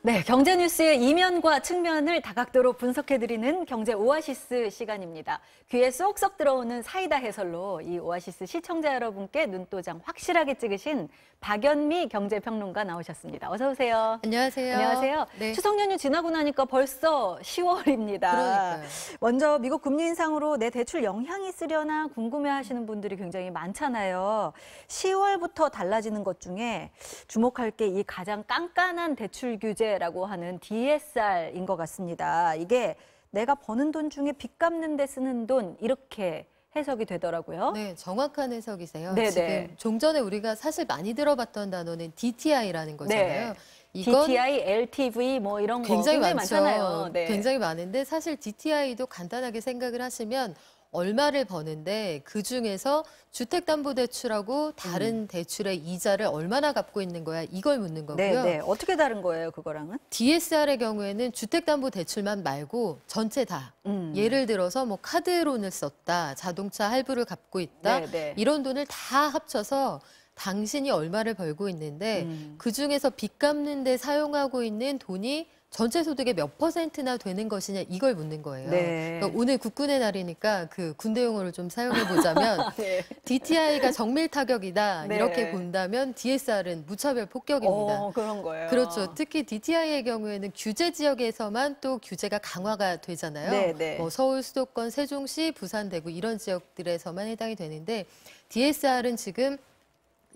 네, 경제 뉴스의 이면과 측면을 다각도로 분석해드리는 경제 오아시스 시간입니다. 귀에 쏙쏙 들어오는 사이다 해설로 이 오아시스 시청자 여러분께 눈도장 확실하게 찍으신 박연미 경제평론가 나오셨습니다. 어서 오세요. 안녕하세요. 안녕하세요. 네. 추석 연휴 지나고 나니까 벌써 10월입니다. 그러니까요. 먼저 미국 금리 인상으로 내 대출 영향이 있으려나 궁금해하시는 분들이 굉장히 많잖아요. 10월부터 달라지는 것 중에 주목할 게 이 가장 깐깐한 대출 규제라고 하는 DSR인 것 같습니다. 이게 내가 버는 돈 중에 빚 갚는 데 쓰는 돈 이렇게 해석이 되더라고요. 네, 정확한 해석이세요. 네네. 지금 좀 전에 우리가 사실 많이 들어봤던 단어는 DTI라는 거잖아요. 네. 이건 DTI, LTV 뭐 이런 거 굉장히 많죠. 많잖아요. 네. 굉장히 많은데 사실 DTI도 간단하게 생각을 하시면 얼마를 버는데 그중에서 주택담보대출하고 다른 대출의 이자를 얼마나 갚고 있는 거야 이걸 묻는 거고요. 네. 어떻게 다른 거예요, 그거랑은? DSR의 경우에는 주택담보대출만 말고 전체 다. 예를 들어서 뭐 카드론을 썼다, 자동차 할부를 갚고 있다, 네. 이런 돈을 다 합쳐서 당신이 얼마를 벌고 있는데 그중에서 빚 갚는 데 사용하고 있는 돈이 전체 소득의 몇 %나 되는 것이냐 이걸 묻는 거예요. 네. 그러니까 오늘 국군의 날이니까 그 군대 용어를 좀 사용해 보자면 네. DTI가 정밀 타격이다 네. 이렇게 본다면 DSR은 무차별 폭격입니다. 그런 거예요. 그렇죠. 특히 DTI의 경우에는 규제 지역에서만 또 규제가 강화가 되잖아요. 네. 뭐 서울 수도권, 세종시, 부산, 대구 이런 지역들에서만 해당이 되는데 DSR은 지금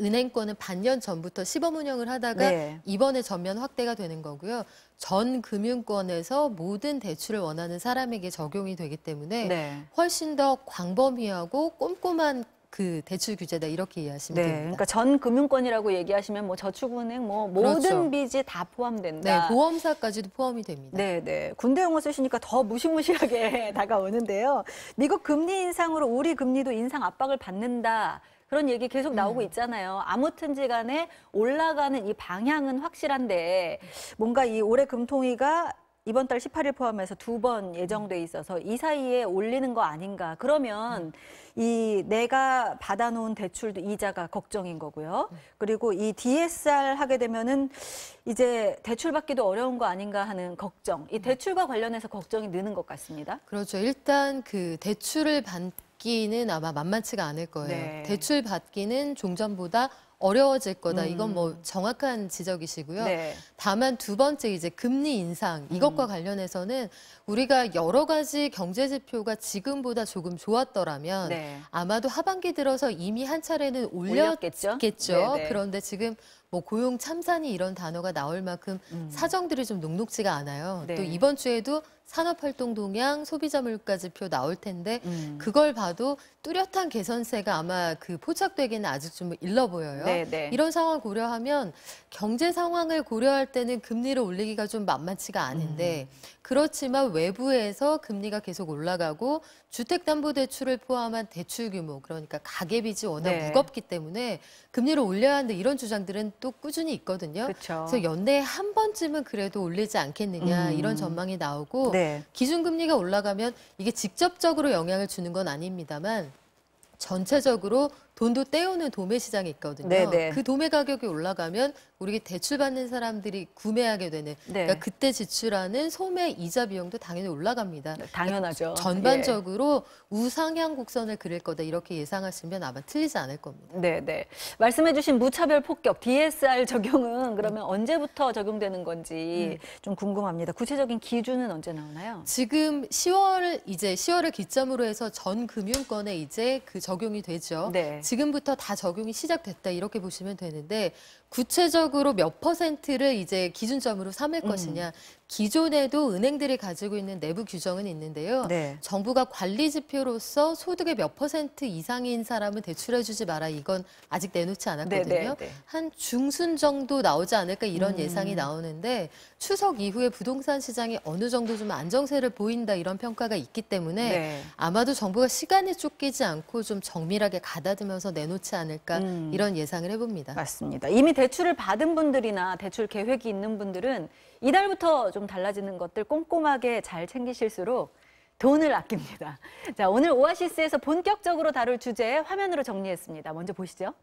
은행권은 반년 전부터 시범 운영을 하다가 네. 이번에 전면 확대가 되는 거고요. 전 금융권에서 모든 대출을 원하는 사람에게 적용이 되기 때문에 네. 훨씬 더 광범위하고 꼼꼼한 그 대출 규제다 이렇게 이해하시면 네. 됩니다. 그러니까 전 금융권이라고 얘기하시면 뭐 저축은행 뭐 모든 그렇죠. 빚이 다 포함된다. 네, 보험사까지도 포함이 됩니다. 네. 군대 용어 쓰시니까 더 무시무시하게 다가오는데요. 미국 금리 인상으로 우리 금리도 인상 압박을 받는다. 그런 얘기 계속 나오고 있잖아요. 아무튼지 간에 올라가는 이 방향은 확실한데 뭔가 이 올해 금통위가 이번 달 18일 포함해서 2번 예정돼 있어서 이 사이에 올리는 거 아닌가. 그러면 이 내가 받아놓은 대출도 이자가 걱정인 거고요. 그리고 이 DSR 하게 되면은 이제 대출 받기도 어려운 거 아닌가 하는 걱정. 이 대출과 관련해서 걱정이 느는 것 같습니다. 그렇죠. 일단 그 대출을 받기는 아마 만만치가 않을 거예요. 네. 대출 받기는 종전보다 어려워질 거다. 이건 뭐 정확한 지적이시고요. 네. 다만 두 번째 이제 금리 인상 이것과 관련해서는 우리가 여러 가지 경제 지표가 지금보다 조금 좋았더라면 네. 아마도 하반기 들어서 이미 한 차례는 올렸겠죠? 올렸겠죠. 네네. 그런데 지금 뭐 고용 참산이 이런 단어가 나올 만큼 사정들이 좀 녹록지가 않아요. 네. 또 이번 주에도 산업활동 동향, 소비자 물가 지표 나올 텐데 그걸 봐도 뚜렷한 개선세가 아마 그 포착되기는 아직 좀 일러 보여요. 네. 이런 상황 고려하면 경제 상황을 고려할 때는 금리를 올리기가 좀 만만치가 않은데 그렇지만 외부에서 금리가 계속 올라가고 주택담보대출을 포함한 대출 규모, 그러니까 가계빚이 워낙 네. 무겁기 때문에 금리를 올려야 하는데 이런 주장들은 또 꾸준히 있거든요. 그렇죠. 그래서 연내에 한 번쯤은 그래도 올리지 않겠느냐 이런 전망이 나오고 네. 기준금리가 올라가면 이게 직접적으로 영향을 주는 건 아닙니다만 전체적으로 돈도 떼우는 도매 시장이 있거든요. 네네. 그 도매 가격이 올라가면 우리 대출 받는 사람들이 구매하게 되는 그러니까 그때 지출하는 소매 이자 비용도 당연히 올라갑니다. 당연하죠. 전반적으로 우상향 곡선을 그릴 거다 이렇게 예상하시면 아마 틀리지 않을 겁니다. 네. 말씀해주신 무차별 폭격 DSR 적용은 그러면 언제부터 적용되는 건지 좀 궁금합니다. 구체적인 기준은 언제 나오나요? 지금 10월을 기점으로 해서 전 금융권에 이제 그 적용이 되죠. 네. 지금부터 다 적용이 시작됐다 이렇게 보시면 되는데 구체적으로 몇 %를 이제 기준점으로 삼을 것이냐. 기존에도 은행들이 가지고 있는 내부 규정은 있는데요. 네. 정부가 관리 지표로서 소득의 몇 % 이상인 사람은 대출해주지 마라. 이건 아직 내놓지 않았거든요. 네. 한 중순 정도 나오지 않을까 이런 예상이 나오는데 추석 이후에 부동산 시장이 어느 정도 좀 안정세를 보인다 이런 평가가 있기 때문에 네. 아마도 정부가 시간에 쫓기지 않고 좀 정밀하게 가다듬어서 내놓지 않을까 이런 예상을 해봅니다. 맞습니다. 이미 대출을 받은 분들이나 대출 계획이 있는 분들은 이달부터 좀 달라지는 것들 꼼꼼하게 잘 챙기실수록 돈을 아낍니다. 자, 오늘 오아시스에서 본격적으로 다룰 주제 화면으로 정리했습니다. 먼저 보시죠.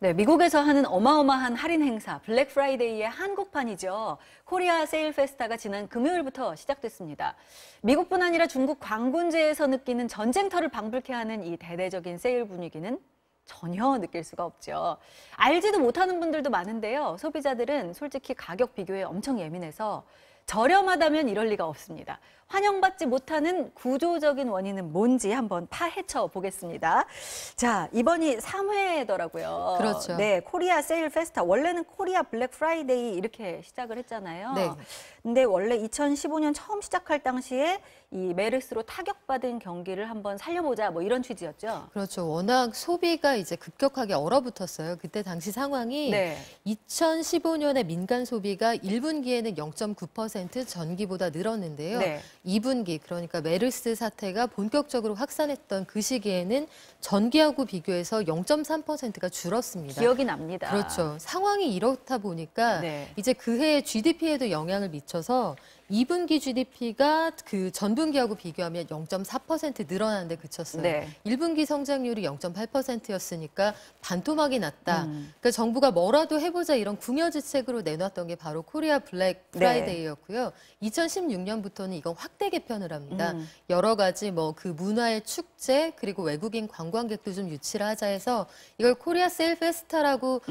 네, 미국에서 하는 어마어마한 할인 행사, 블랙 프라이데이의 한국판이죠. 코리아 세일 페스타가 지난 금요일부터 시작됐습니다. 미국뿐 아니라 중국 광군제에서 느끼는 전쟁터를 방불케 하는 이 대대적인 세일 분위기는 전혀 느낄 수가 없죠. 알지도 못하는 분들도 많은데요. 소비자들은 솔직히 가격 비교에 엄청 예민해서 저렴하다면 이럴 리가 없습니다. 환영받지 못하는 구조적인 원인은 뭔지 한번 파헤쳐 보겠습니다. 자, 이번이 3회더라고요. 그렇죠. 네, 코리아 세일 페스타. 원래는 코리아 블랙 프라이데이 이렇게 시작을 했잖아요. 네. 근데 원래 2015년 처음 시작할 당시에 이 메르스로 타격받은 경기를 한번 살려보자 뭐 이런 취지였죠. 그렇죠. 워낙 소비가 이제 급격하게 얼어붙었어요. 그때 당시 상황이 네. 2015년에 민간 소비가 1분기에는 0.9% 전기보다 늘었는데요. 네. 2분기, 그러니까 메르스 사태가 본격적으로 확산했던 그 시기에는 전기하고 비교해서 0.3%가 줄었습니다. 기억이 납니다. 그렇죠. 상황이 이렇다 보니까 네. 이제 그해 GDP에도 영향을 미쳐서 2분기 GDP가 그 전분기하고 비교하면 0.4% 늘어나는데 그쳤어요. 네. 1분기 성장률이 0.8%였으니까 반토막이 났다. 그러니까 정부가 뭐라도 해보자 이런 궁여지책으로 내놨던 게 바로 코리아 블랙 프라이데이였고요. 2016년부터는 이건 확대 개편을 합니다. 여러 가지 뭐 그 문화의 축제 그리고 외국인 관광객도 좀 유치를 하자 해서 이걸 코리아 세일 페스타라고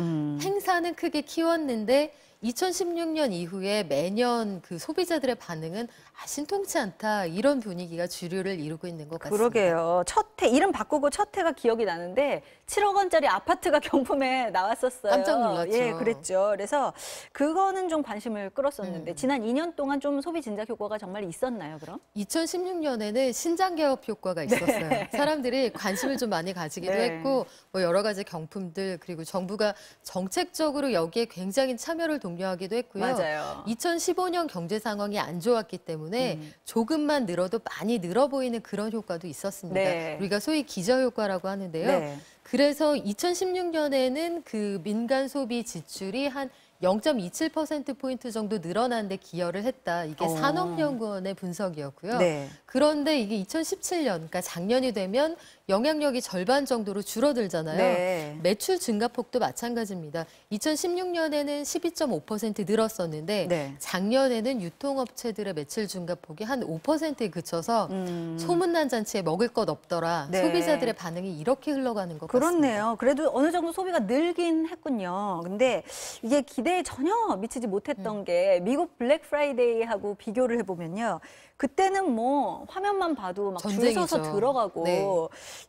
행사는 크게 키웠는데 2016년 이후에 매년 그 소비자들의 반응은 신통치 않다 이런 분위기가 주류를 이루고 있는 것 같습니다. 그러게요. 첫 해, 이름 바꾸고 첫 해가 기억이 나는데 7억 원짜리 아파트가 경품에 나왔었어요. 깜짝 놀랐죠. 예, 그랬죠. 그래서 그거는 좀 관심을 끌었었는데 지난 2년 동안 좀 소비 진작 효과가 정말 있었나요, 그럼? 2016년에는 신장 개업 효과가 있었어요. 사람들이 관심을 좀 많이 가지기도 네. 했고 뭐 여러 가지 경품들 그리고 정부가 정책적으로 여기에 굉장히 참여를 독려하기도 했고요. 맞아요. 2015년 경제 상황이 안 좋았기 때문에 조금만 늘어도 많이 늘어 보이는 그런 효과도 있었습니다. 네. 우리가 소위 기저 효과라고 하는데요. 네. 그래서 2016년에는 그 민간 소비 지출이 한 0.27%포인트 정도 늘어나는데 기여를 했다. 이게 산업연구원의 분석이었고요. 네. 그런데 이게 2017년, 그러니까 작년이 되면 영향력이 절반 정도로 줄어들잖아요. 네. 매출 증가폭도 마찬가지입니다. 2016년에는 12.5% 늘었었는데 네. 작년에는 유통업체들의 매출 증가폭이 한 5%에 그쳐서 소문난 잔치에 먹을 것 없더라. 네. 소비자들의 반응이 이렇게 흘러가는 것 같습니다. 그렇네요. 그래도 어느 정도 소비가 늘긴 했군요. 근데 이게 기대에 전혀 미치지 못했던 게 미국 블랙 프라이데이하고 비교를 해보면요. 그때는 뭐 화면만 봐도 막 줄 전쟁이죠. 서서 들어가고 네.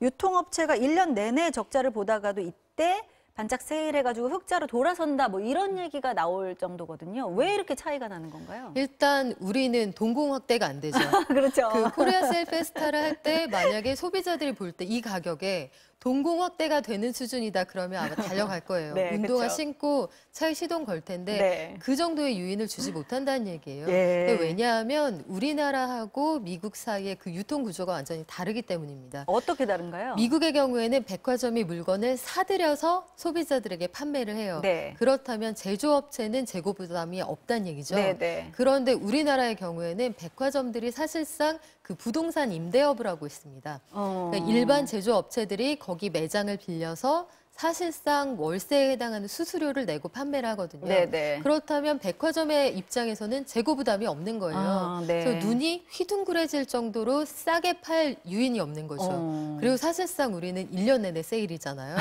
유통업체가 1년 내내 적자를 보다가도 이때 반짝 세일해가지고 흑자로 돌아선다 뭐 이런 얘기가 나올 정도거든요. 왜 이렇게 차이가 나는 건가요? 일단 우리는 동공 확대가 안 되죠. 그렇죠. 그 코리아 세일 페스타를 할 때 만약에 소비자들이 볼 때 이 가격에 동공 확대가 되는 수준이다 그러면 아마 달려갈 거예요. 네, 운동화 그쵸. 신고 차에 시동 걸 텐데 네. 그 정도의 유인을 주지 못한다는 얘기예요. 예. 근데 왜냐하면 우리나라하고 미국 사이의 그 유통 구조가 완전히 다르기 때문입니다. 어떻게 다른가요? 미국의 경우에는 백화점이 물건을 사들여서 소비자들에게 판매를 해요. 네. 그렇다면 제조업체는 재고 부담이 없다는 얘기죠. 네, 네. 그런데 우리나라의 경우에는 백화점들이 사실상 그 부동산 임대업을 하고 있습니다. 그러니까 일반 제조업체들이 거기 매장을 빌려서 사실상 월세에 해당하는 수수료를 내고 판매를 하거든요. 네네. 그렇다면 백화점의 입장에서는 재고 부담이 없는 거예요. 아, 네. 그래서 눈이 휘둥그레질 정도로 싸게 팔 유인이 없는 거죠. 그리고 사실상 우리는 1년 내내 세일이잖아요.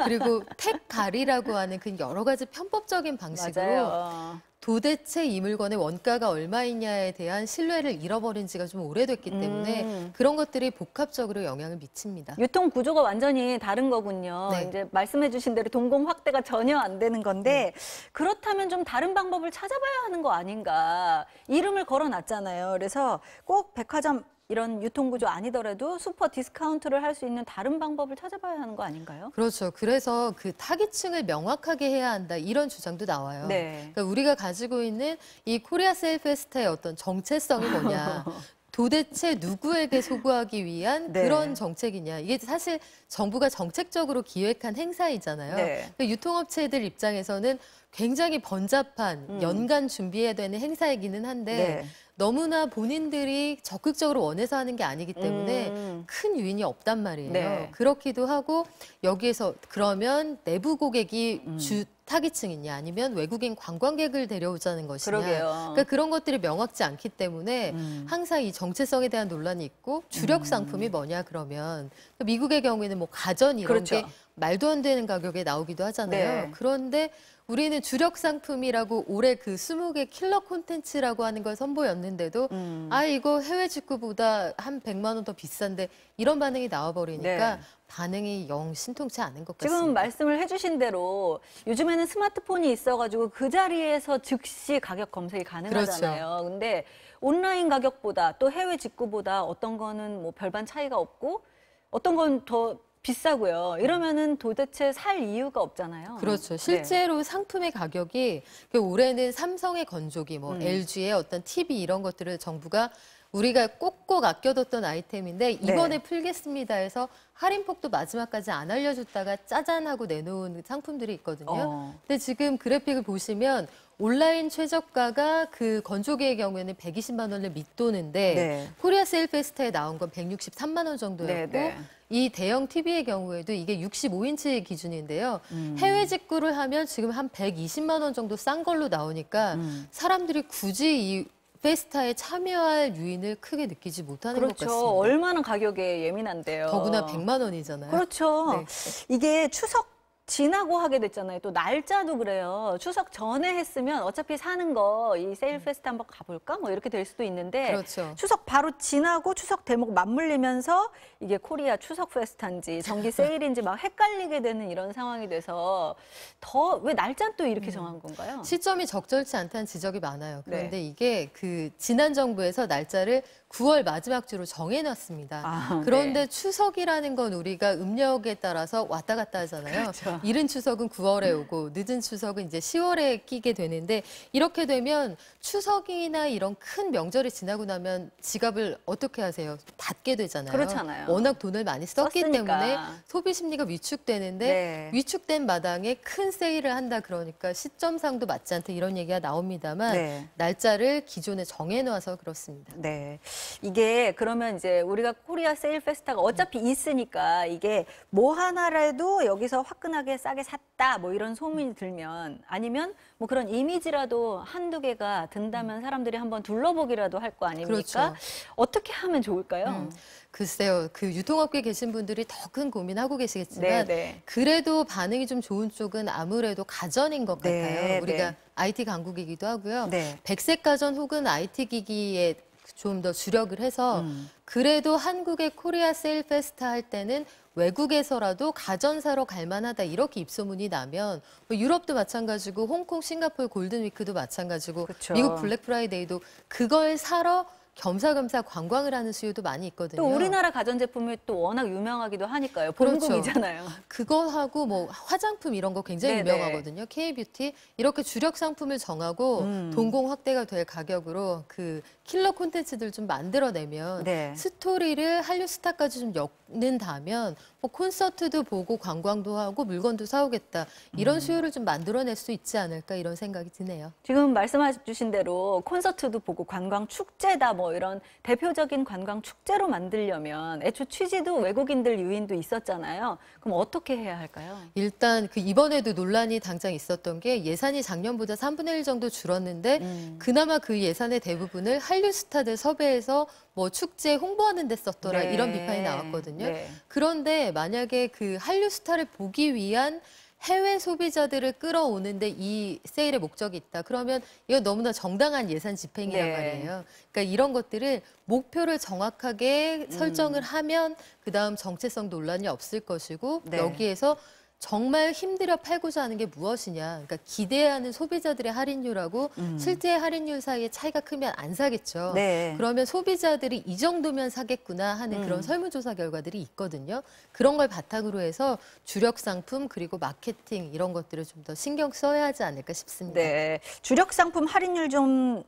그리고 택갈이라고 하는 그 여러 가지 편법적인 방식으로 맞아요. 도대체 이 물건의 원가가 얼마이냐에 대한 신뢰를 잃어버린 지가 좀 오래됐기 때문에 그런 것들이 복합적으로 영향을 미칩니다. 유통 구조가 완전히 다른 거군요. 네. 이제 말씀해 주신 대로 동공 확대가 전혀 안 되는 건데 그렇다면 좀 다른 방법을 찾아봐야 하는 거 아닌가. 이름을 걸어놨잖아요. 그래서 꼭 백화점 이런 유통구조 아니더라도 슈퍼 디스카운트를 할 수 있는 다른 방법을 찾아봐야 하는 거 아닌가요? 그렇죠. 그래서 그 타깃층을 명확하게 해야 한다 이런 주장도 나와요. 네. 그러니까 우리가 가지고 있는 이 코리아 세일 페스타의 어떤 정체성이 뭐냐. 도대체 누구에게 소구하기 위한 네. 그런 정책이냐. 이게 사실 정부가 정책적으로 기획한 행사이잖아요. 네. 그러니까 유통업체들 입장에서는 굉장히 번잡한 연간 준비해야 되는 행사이기는 한데 네. 너무나 본인들이 적극적으로 원해서 하는 게 아니기 때문에 큰 유인이 없단 말이에요. 네. 그렇기도 하고 여기에서 그러면 내부 고객이 주 타깃층이냐 아니면 외국인 관광객을 데려오자는 것이냐. 그러게요. 그러니까 그런 것들이 명확지 않기 때문에 항상 이 정체성에 대한 논란이 있고 주력 상품이 뭐냐 그러면 미국의 경우에는 뭐 가전 이런 그렇죠. 게 말도 안 되는 가격에 나오기도 하잖아요. 네. 그런데 우리는 주력 상품이라고 올해 그 20개 킬러 콘텐츠라고 하는 걸 선보였는데도 아 이거 해외 직구보다 한 100만 원 더 비싼데 이런 반응이 나와버리니까 네. 반응이 영 신통치 않은 것 같습니다. 지금 말씀을 해주신 대로 요즘에는 스마트폰이 있어가지고 그 자리에서 즉시 가격 검색이 가능하잖아요. 그렇죠. 근데 온라인 가격보다 또 해외 직구보다 어떤 거는 뭐 별반 차이가 없고 어떤 건 더 비싸고요. 이러면은 도대체 살 이유가 없잖아요. 그렇죠. 네. 실제로 상품의 가격이 올해는 삼성의 건조기, 뭐 LG의 어떤 TV 이런 것들을 정부가 우리가 꼭꼭 아껴뒀던 아이템인데 이번에 풀겠습니다 해서 할인폭도 마지막까지 안 알려줬다가 짜잔 하고 내놓은 상품들이 있거든요. 근데 지금 그래픽을 보시면 온라인 최저가가 그 건조기의 경우에는 120만 원을 밑도는데 네. 코리아 세일 페스타에 나온 건 163만 원 정도였고 네, 네. 이 대형 TV의 경우에도 이게 65인치 기준인데요. 해외 직구를 하면 지금 한 120만 원 정도 싼 걸로 나오니까 사람들이 굳이 이 페스타에 참여할 유인을 크게 느끼지 못하는 것 그렇죠. 같습니다. 얼마나 가격에 예민한데요. 더구나 100만 원이잖아요. 그렇죠. 네. 이게 추석 지나고 하게 됐잖아요. 또 날짜도 그래요. 추석 전에 했으면 어차피 사는 거 이 세일 페스트 한번 가볼까? 뭐 이렇게 될 수도 있는데 그렇죠. 추석 바로 지나고 추석 대목 맞물리면서 이게 코리아 추석 페스타인지 정기 세일인지 막 헷갈리게 되는 이런 상황이 돼서 더 왜 날짜는 또 이렇게 정한 건가요? 시점이 적절치 않다는 지적이 많아요. 그런데 네. 이게 그 지난 정부에서 날짜를 9월 마지막 주로 정해놨습니다. 아, 그런데 네. 추석이라는 건 우리가 음력에 따라서 왔다 갔다 하잖아요. 그렇죠. 이른 추석은 9월에 오고 늦은 추석은 이제 10월에 끼게 되는데 이렇게 되면 추석이나 이런 큰 명절이 지나고 나면 지갑을 어떻게 하세요? 닫게 되잖아요. 그렇잖아요. 워낙 돈을 많이 썼기 썼으니까. 때문에 소비 심리가 위축되는데 네. 위축된 마당에 큰 세일을 한다 그러니까 시점상도 맞지 않다 이런 얘기가 나옵니다만 네. 날짜를 기존에 정해놔서 그렇습니다. 네. 이게 그러면 이제 우리가 코리아 세일 페스타가 어차피 있으니까 이게 뭐 하나라도 여기서 화끈하게 싸게 샀다 뭐 이런 소문이 들면 아니면 뭐 그런 이미지라도 한두 개가 든다면 사람들이 한번 둘러보기라도 할 거 아닙니까? 그렇죠. 어떻게 하면 좋을까요? 글쎄요, 그 유통업계 계신 분들이 더 큰 고민하고 계시겠지만 네. 그래도 반응이 좀 좋은 쪽은 아무래도 가전인 것 네, 같아요. 우리가 네. IT 강국이기도 하고요. 네. 백색 가전 혹은 IT 기기에 좀 더 주력을 해서 그래도 한국의 코리아 세일 페스타 할 때는 외국에서라도 가전 사러 갈 만하다 이렇게 입소문이 나면 뭐 유럽도 마찬가지고 홍콩, 싱가포르 골든위크도 마찬가지고 그쵸. 미국 블랙 프라이데이도 그걸 사러 겸사겸사 관광을 하는 수요도 많이 있거든요. 또 우리나라 가전제품이 또 워낙 유명하기도 하니까요. 그렇죠. 본국이잖아요. 그거 하고 뭐 화장품 이런 거 굉장히 네네. 유명하거든요. K뷰티 이렇게 주력 상품을 정하고 동공 확대가 될 가격으로 그 킬러 콘텐츠들 좀 만들어내면 네. 스토리를 한류 스타까지 좀 엮는다면 뭐 콘서트도 보고 관광도 하고 물건도 사오겠다 이런 수요를 좀 만들어낼 수 있지 않을까 이런 생각이 드네요. 지금 말씀해 주신 대로 콘서트도 보고 관광 축제다 뭐 이런 대표적인 관광 축제로 만들려면 애초 취지도 외국인들 유인도 있었잖아요. 그럼 어떻게 해야 할까요? 일단 그 이번에도 논란이 당장 있었던 게 예산이 작년보다 3분의 1 정도 줄었는데 그나마 그 예산의 대부분을 한류 스타들 섭외해서 뭐 축제 홍보하는 데 썼더라 네. 이런 비판이 나왔거든요. 네. 그런데 만약에 그 한류 스타를 보기 위한 해외 소비자들을 끌어오는데 이 세일의 목적이 있다. 그러면 이건 너무나 정당한 예산 집행이란 네. 말이에요. 그러니까 이런 것들을 목표를 정확하게 설정을 하면 그다음 정체성 논란이 없을 것이고 네. 여기에서 정말 힘들여 팔고자 하는 게 무엇이냐. 그러니까 기대하는 소비자들의 할인율하고 실제 할인율 사이에 차이가 크면 안 사겠죠. 네. 그러면 소비자들이 이 정도면 사겠구나 하는 그런 설문조사 결과들이 있거든요. 그런 걸 바탕으로 해서 주력 상품 그리고 마케팅 이런 것들을 좀 더 신경 써야 하지 않을까 싶습니다. 네. 주력 상품 할인율 좀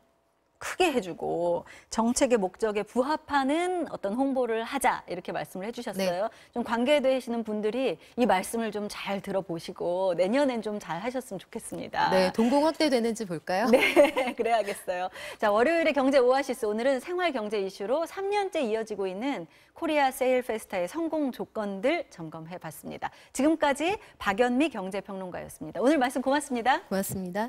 크게 해주고 정책의 목적에 부합하는 어떤 홍보를 하자 이렇게 말씀을 해주셨어요. 좀 관계되시는 분들이 이 말씀을 좀 잘 들어보시고 내년엔 좀 잘 하셨으면 좋겠습니다. 네, 동공 확대되는지 볼까요? 네, 그래야겠어요. 자, 월요일의 경제 오아시스 오늘은 생활 경제 이슈로 3년째 이어지고 있는 코리아 세일 페스타의 성공 조건들 점검해 봤습니다. 지금까지 박연미 경제평론가였습니다. 오늘 말씀 고맙습니다. 고맙습니다.